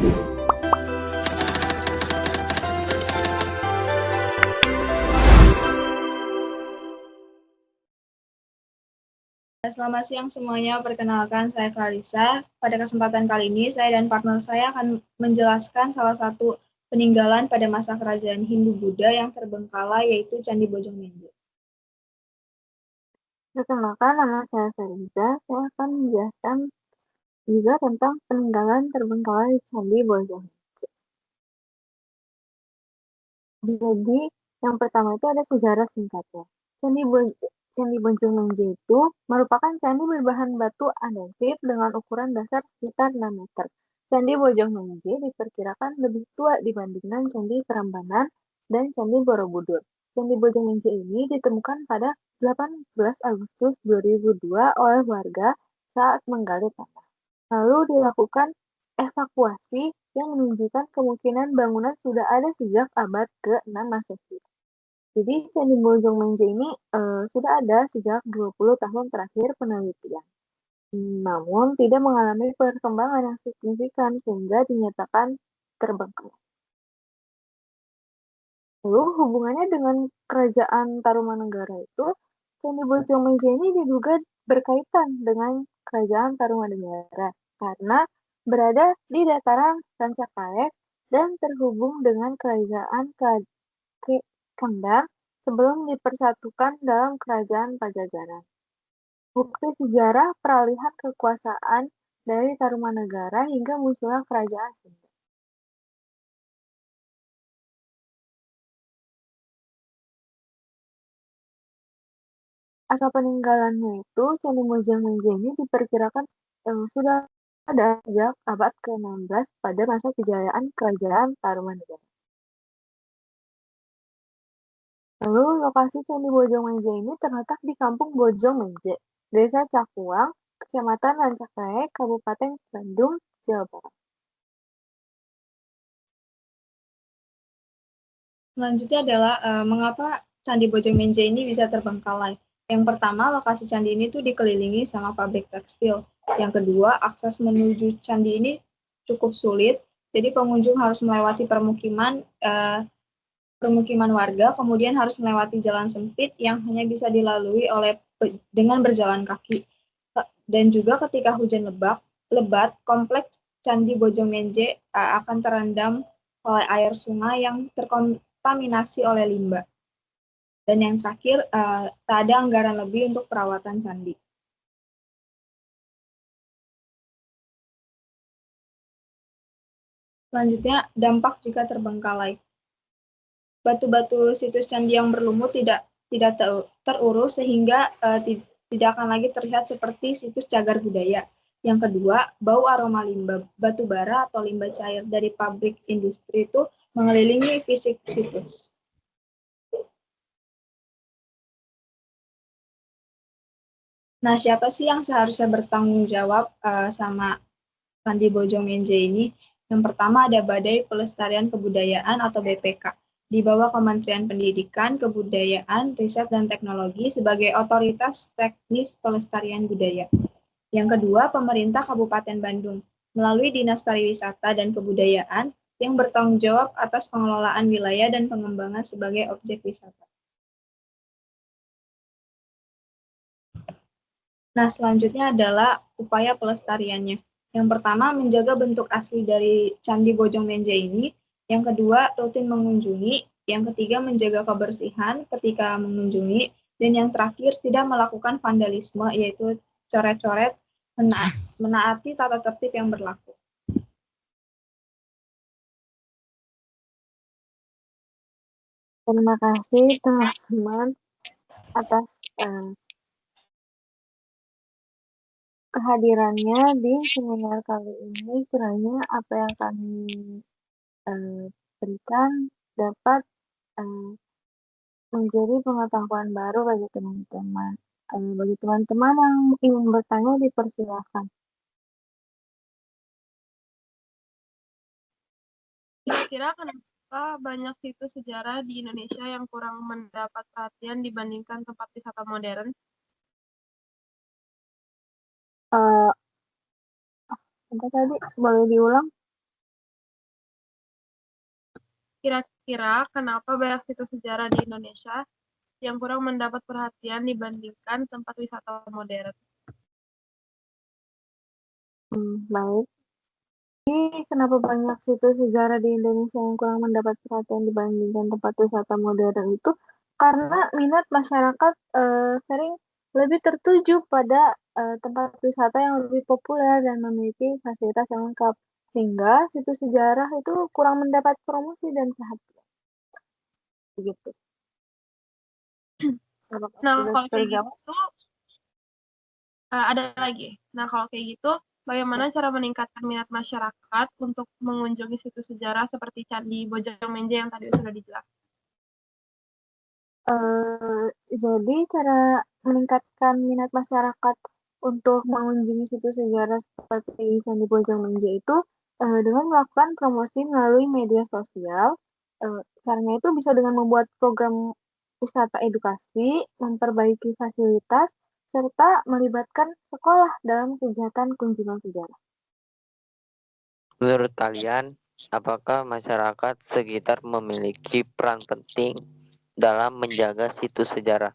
Selamat siang semuanya, perkenalkan saya Clarissa. Pada kesempatan kali ini, saya dan partner saya akan menjelaskan salah satu peninggalan pada masa kerajaan Hindu-Buddha yang terbengkalai, yaitu Candi Bojongmenje. Perkenalkan, nama saya Feriza. Saya akan menjelaskan juga tentang peninggalan terbengkalai Candi Bojongmenje. Jadi, yang pertama itu ada sejarah singkatnya. Candi Bojongmenje itu merupakan candi berbahan batu andesit dengan ukuran dasar sekitar 6 meter. Candi Bojongmenje diperkirakan lebih tua dibandingkan Candi Prambanan dan Candi Borobudur. Candi Bojongmenje ini ditemukan pada 18 Agustus 2002 oleh warga saat menggali tanah. Lalu dilakukan evakuasi yang menunjukkan kemungkinan bangunan sudah ada sejak abad ke-6 Masehi. Jadi Candi Bojongmenje ini sudah ada sejak 20 tahun terakhir penelitian. Namun tidak mengalami perkembangan yang signifikan sehingga dinyatakan terbengkalai. Lalu hubungannya dengan kerajaan Tarumanegara itu, Candi Bojongmenje ini diduga berkaitan dengan kerajaan Tarumanegara karena berada di dataran Rancakaek dan terhubung dengan kerajaan Kendang sebelum dipersatukan dalam kerajaan Pajajaran. Bukti sejarah peralihan kekuasaan dari Tarumanegara hingga munculnya kerajaan Sunda. Asal peninggalannya itu, Candi Bojongmenje ini diperkirakan sudah ada sejak abad ke-16 pada masa kejayaan kerajaan Tarumanegara. Lalu lokasi Candi Bojongmenje ini terletak di Kampung Bojongmenje, Desa Cakuang, Kecamatan Rancakaek, Kabupaten Bandung, Jawa Barat. Selanjutnya adalah mengapa Candi Bojongmenje ini bisa terbengkalai. Yang pertama, lokasi candi ini tuh dikelilingi sama pabrik tekstil. Yang kedua, akses menuju candi ini cukup sulit, jadi pengunjung harus melewati permukiman warga, kemudian harus melewati jalan sempit yang hanya bisa dilalui dengan berjalan kaki. Dan juga ketika hujan lebat, kompleks Candi Bojongmenje akan terendam oleh air sungai yang terkontaminasi oleh limbah. Dan yang terakhir, tak ada anggaran lebih untuk perawatan candi. Selanjutnya, dampak jika terbengkalai. Batu-batu situs candi yang berlumut tidak terurus sehingga tidak akan lagi terlihat seperti situs cagar budaya. Yang kedua, bau aroma limbah batu bara atau limbah cair dari pabrik industri itu mengelilingi fisik situs. Nah, siapa sih yang seharusnya bertanggung jawab sama Candi Bojongmenje ini? Yang pertama ada Badan Pelestarian Kebudayaan atau BPK, di bawah Kementerian Pendidikan, Kebudayaan, Riset, dan Teknologi sebagai otoritas teknis pelestarian budaya. Yang kedua, pemerintah Kabupaten Bandung, melalui Dinas Pariwisata dan Kebudayaan yang bertanggung jawab atas pengelolaan wilayah dan pengembangan sebagai objek wisata. Nah, selanjutnya adalah upaya pelestariannya. Yang pertama, menjaga bentuk asli dari Candi Bojongmenje ini. Yang kedua, rutin mengunjungi. Yang ketiga, menjaga kebersihan ketika mengunjungi. Dan yang terakhir, tidak melakukan vandalisme, yaitu coret-coret, menaati tata tertib yang berlaku. Terima kasih teman-teman atas kehadirannya di seminar kali ini. Kiranya apa yang kami berikan dapat menjadi pengetahuan baru bagi teman-teman. Bagi teman-teman yang ingin bertanya, dipersilakan. Kira-kira kenapa banyak situs sejarah di Indonesia yang kurang mendapat perhatian dibandingkan tempat wisata modern? Apa tadi? Boleh diulang? Kira-kira kenapa banyak situs sejarah di Indonesia yang kurang mendapat perhatian dibandingkan tempat wisata modern? Baik. Jadi, kenapa banyak situs sejarah di Indonesia yang kurang mendapat perhatian dibandingkan tempat wisata modern itu? Karena minat masyarakat sering lebih tertuju pada tempat wisata yang lebih populer dan memiliki fasilitas yang lengkap, sehingga situs sejarah itu kurang mendapat promosi dan perhatian. Begitu. Nah, Sudah kalau kayak terjawab? gitu, ada lagi. Nah, kalau kayak gitu, bagaimana cara meningkatkan minat masyarakat untuk mengunjungi situs sejarah seperti Candi Bojong-Menje yang tadi sudah dijelaskan? Jadi cara meningkatkan minat masyarakat untuk mengunjungi situs sejarah seperti Candi Bojong-Menje itu dengan melakukan promosi melalui media sosial. Caranya itu bisa dengan membuat program wisata edukasi, memperbaiki fasilitas, serta melibatkan sekolah dalam kegiatan kunjungan sejarah. Menurut kalian, apakah masyarakat sekitar memiliki peran penting dalam menjaga situs sejarah?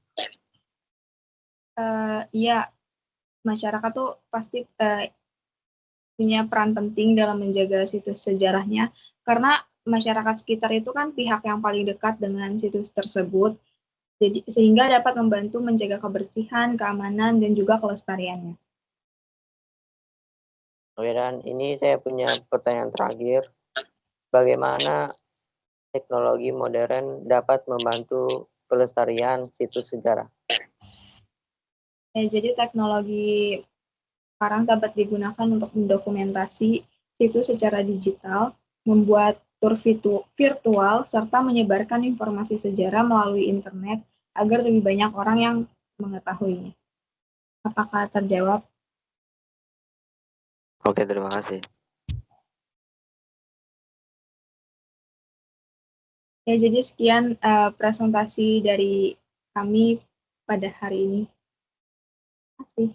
Iya, masyarakat tuh pasti punya peran penting dalam menjaga situs sejarahnya, karena masyarakat sekitar itu kan pihak yang paling dekat dengan situs tersebut, jadi sehingga dapat membantu menjaga kebersihan, keamanan, dan juga kelestariannya. Oke, dan ini saya punya pertanyaan terakhir. Bagaimana teknologi modern dapat membantu pelestarian situs sejarah? Jadi teknologi sekarang dapat digunakan untuk mendokumentasi situs secara digital, membuat tur virtual, serta menyebarkan informasi sejarah melalui internet agar lebih banyak orang yang mengetahuinya. Apakah terjawab? Oke, terima kasih. Ya, jadi sekian presentasi dari kami pada hari ini. Terima kasih.